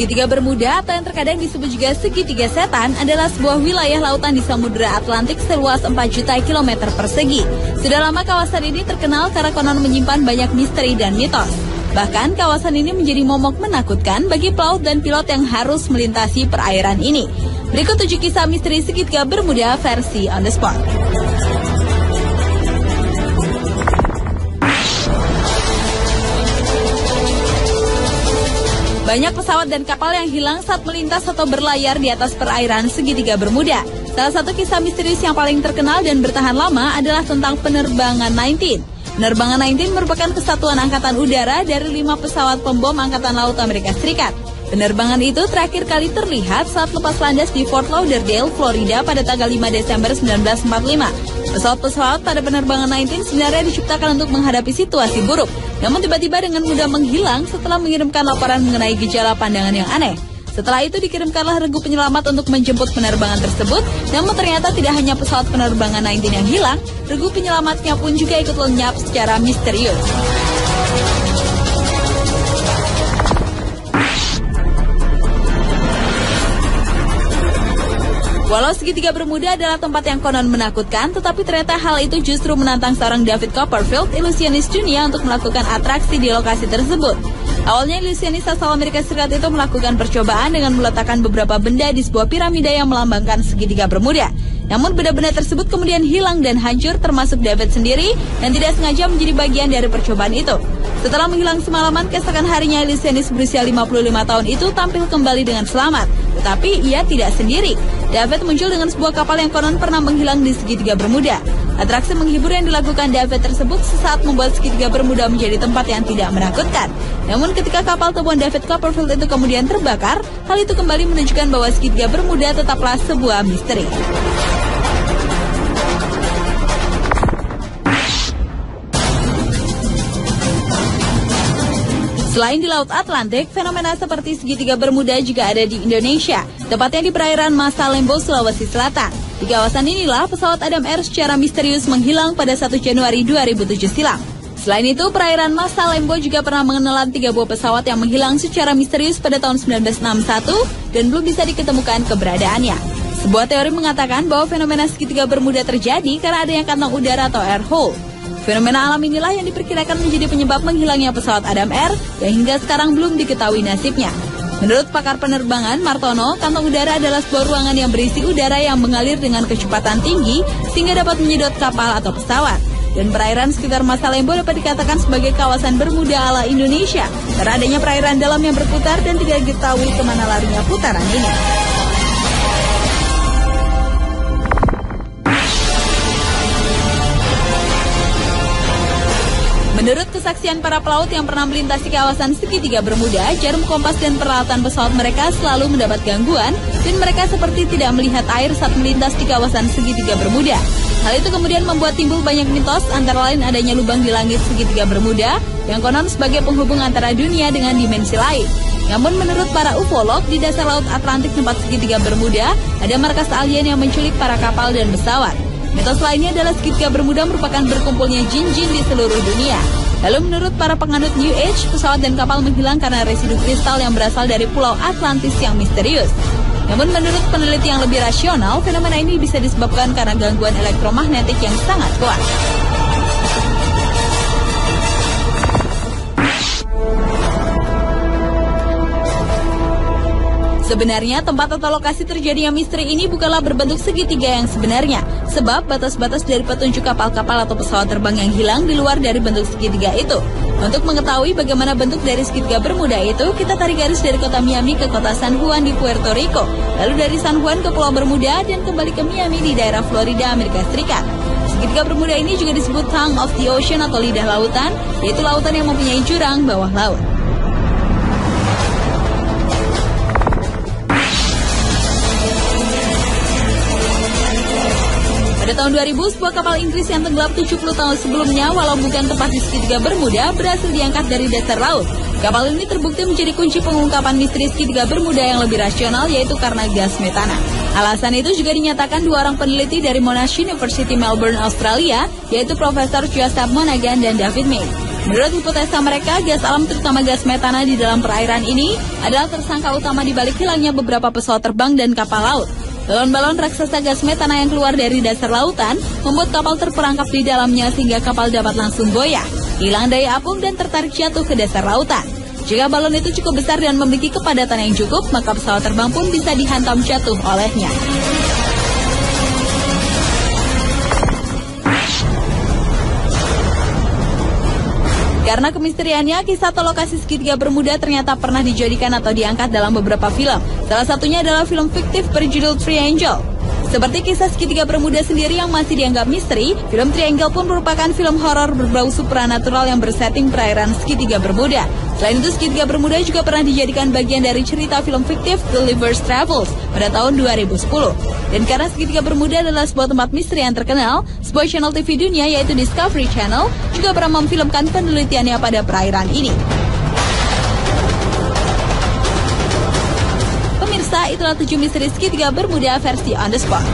Segitiga Bermuda atau yang terkadang disebut juga segitiga setan adalah sebuah wilayah lautan di Samudra Atlantik seluas 4 juta kilometer persegi. Sudah lama kawasan ini terkenal karena konon menyimpan banyak misteri dan mitos. Bahkan kawasan ini menjadi momok menakutkan bagi pelaut dan pilot yang harus melintasi perairan ini. Berikut 7 kisah misteri Segitiga Bermuda versi On The Spot. Banyak pesawat dan kapal yang hilang saat melintas atau berlayar di atas perairan Segitiga Bermuda. Salah satu kisah misterius yang paling terkenal dan bertahan lama adalah tentang penerbangan 19. Penerbangan 19 merupakan kesatuan angkatan udara dari 5 pesawat pembom Angkatan Laut Amerika Serikat. Penerbangan itu terakhir kali terlihat saat lepas landas di Fort Lauderdale, Florida pada tanggal 5 Desember 1945. Pesawat-pesawat pada penerbangan 19 sebenarnya diciptakan untuk menghadapi situasi buruk, namun tiba-tiba dengan mudah menghilang setelah mengirimkan laporan mengenai gejala pandangan yang aneh. Setelah itu dikirimkanlah regu penyelamat untuk menjemput penerbangan tersebut, namun ternyata tidak hanya pesawat penerbangan 19 yang hilang, regu penyelamatnya pun juga ikut lenyap secara misterius. Walau Segitiga Bermuda adalah tempat yang konon menakutkan, tetapi ternyata hal itu justru menantang seorang David Copperfield, ilusionis dunia untuk melakukan atraksi di lokasi tersebut. Awalnya ilusionis asal Amerika Serikat itu melakukan percobaan dengan meletakkan beberapa benda di sebuah piramida yang melambangkan Segitiga Bermuda. Namun benda-benda tersebut kemudian hilang dan hancur, termasuk David sendiri yang tidak sengaja menjadi bagian dari percobaan itu. Setelah menghilang semalaman, keesokan harinya ilusionis berusia 55 tahun itu tampil kembali dengan selamat. Tetapi ia tidak sendiri. David muncul dengan sebuah kapal yang konon pernah menghilang di Segitiga Bermuda. Atraksi menghibur yang dilakukan David tersebut sesaat membuat Segitiga Bermuda menjadi tempat yang tidak menakutkan. Namun ketika kapal temuan David Copperfield itu kemudian terbakar, hal itu kembali menunjukkan bahwa Segitiga Bermuda tetaplah sebuah misteri. Selain di Laut Atlantik, fenomena seperti Segitiga Bermuda juga ada di Indonesia, tepatnya di perairan Masa Lembo, Sulawesi Selatan. Di kawasan inilah pesawat Adam Air secara misterius menghilang pada 1 Januari 2007 silam. Selain itu, perairan Masa Lembo juga pernah menelan 3 buah pesawat yang menghilang secara misterius pada tahun 1961 dan belum bisa diketemukan keberadaannya. Sebuah teori mengatakan bahwa fenomena Segitiga Bermuda terjadi karena adanya kantong udara atau air hole. Fenomena alam inilah yang diperkirakan menjadi penyebab menghilangnya pesawat Adam Air yang hingga sekarang belum diketahui nasibnya. Menurut pakar penerbangan Martono, kantong udara adalah sebuah ruangan yang berisi udara yang mengalir dengan kecepatan tinggi sehingga dapat menyedot kapal atau pesawat. Dan perairan sekitar Masa Lembo dapat dikatakan sebagai kawasan Bermuda ala Indonesia karena adanya perairan dalam yang berputar dan tidak diketahui kemana larinya putaran ini. Menurut kesaksian para pelaut yang pernah melintasi kawasan Segitiga Bermuda, jarum kompas dan peralatan pesawat mereka selalu mendapat gangguan dan mereka seperti tidak melihat air saat melintas di kawasan Segitiga Bermuda. Hal itu kemudian membuat timbul banyak mitos, antara lain adanya lubang di langit Segitiga Bermuda yang konon sebagai penghubung antara dunia dengan dimensi lain. Namun menurut para ufolog, di dasar Laut Atlantik tempat Segitiga Bermuda ada markas alien yang menculik para kapal dan pesawat. Mitos lainnya adalah Segitiga Bermuda merupakan berkumpulnya jin-jin di seluruh dunia. Lalu menurut para penganut New Age, pesawat dan kapal menghilang karena residu kristal yang berasal dari Pulau Atlantis yang misterius. Namun menurut peneliti yang lebih rasional, fenomena ini bisa disebabkan karena gangguan elektromagnetik yang sangat kuat. Sebenarnya tempat atau lokasi terjadinya misteri ini bukanlah berbentuk segitiga yang sebenarnya, sebab batas-batas dari petunjuk kapal-kapal atau pesawat terbang yang hilang di luar dari bentuk segitiga itu. Untuk mengetahui bagaimana bentuk dari Segitiga Bermuda itu, kita tarik garis dari kota Miami ke kota San Juan di Puerto Rico, lalu dari San Juan ke Pulau Bermuda dan kembali ke Miami di daerah Florida, Amerika Serikat. Segitiga Bermuda ini juga disebut Tongue of the Ocean atau lidah lautan, yaitu lautan yang mempunyai jurang bawah laut. Pada tahun 2000, sebuah kapal Inggris yang tenggelam 70 tahun sebelumnya, walau bukan tepat di Segitiga Bermuda, berhasil diangkat dari dasar laut. Kapal ini terbukti menjadi kunci pengungkapan misteri Segitiga Bermuda yang lebih rasional, yaitu karena gas metana. Alasan itu juga dinyatakan 2 orang peneliti dari Monash University Melbourne, Australia, yaitu Profesor Joseph Monaghan dan David May. Menurut hipotesa mereka, gas alam terutama gas metana di dalam perairan ini adalah tersangka utama di balik hilangnya beberapa pesawat terbang dan kapal laut. Balon-balon raksasa gas metana yang keluar dari dasar lautan membuat kapal terperangkap di dalamnya sehingga kapal dapat langsung goyah, hilang daya apung dan tertarik jatuh ke dasar lautan. Jika balon itu cukup besar dan memiliki kepadatan yang cukup, maka pesawat terbang pun bisa dihantam jatuh olehnya. Karena kemisteriannya, kisah atau lokasi segitiga Bermuda ternyata pernah dijadikan atau diangkat dalam beberapa film. Salah satunya adalah film fiktif berjudul Triangle. Seperti kisah segitiga Bermuda sendiri yang masih dianggap misteri, film Triangle pun merupakan film horor berbau supranatural yang bersetting perairan segitiga Bermuda. Selain itu, segitiga Bermuda juga pernah dijadikan bagian dari cerita film fiktif Gulliver's Travels pada tahun 2010. Dan karena segitiga Bermuda adalah sebuah tempat misteri yang terkenal, sebuah channel TV dunia yaitu Discovery Channel juga pernah memfilmkan penelitiannya pada perairan ini. Pemirsa, itulah 7 misteri segitiga Bermuda versi On The Spot.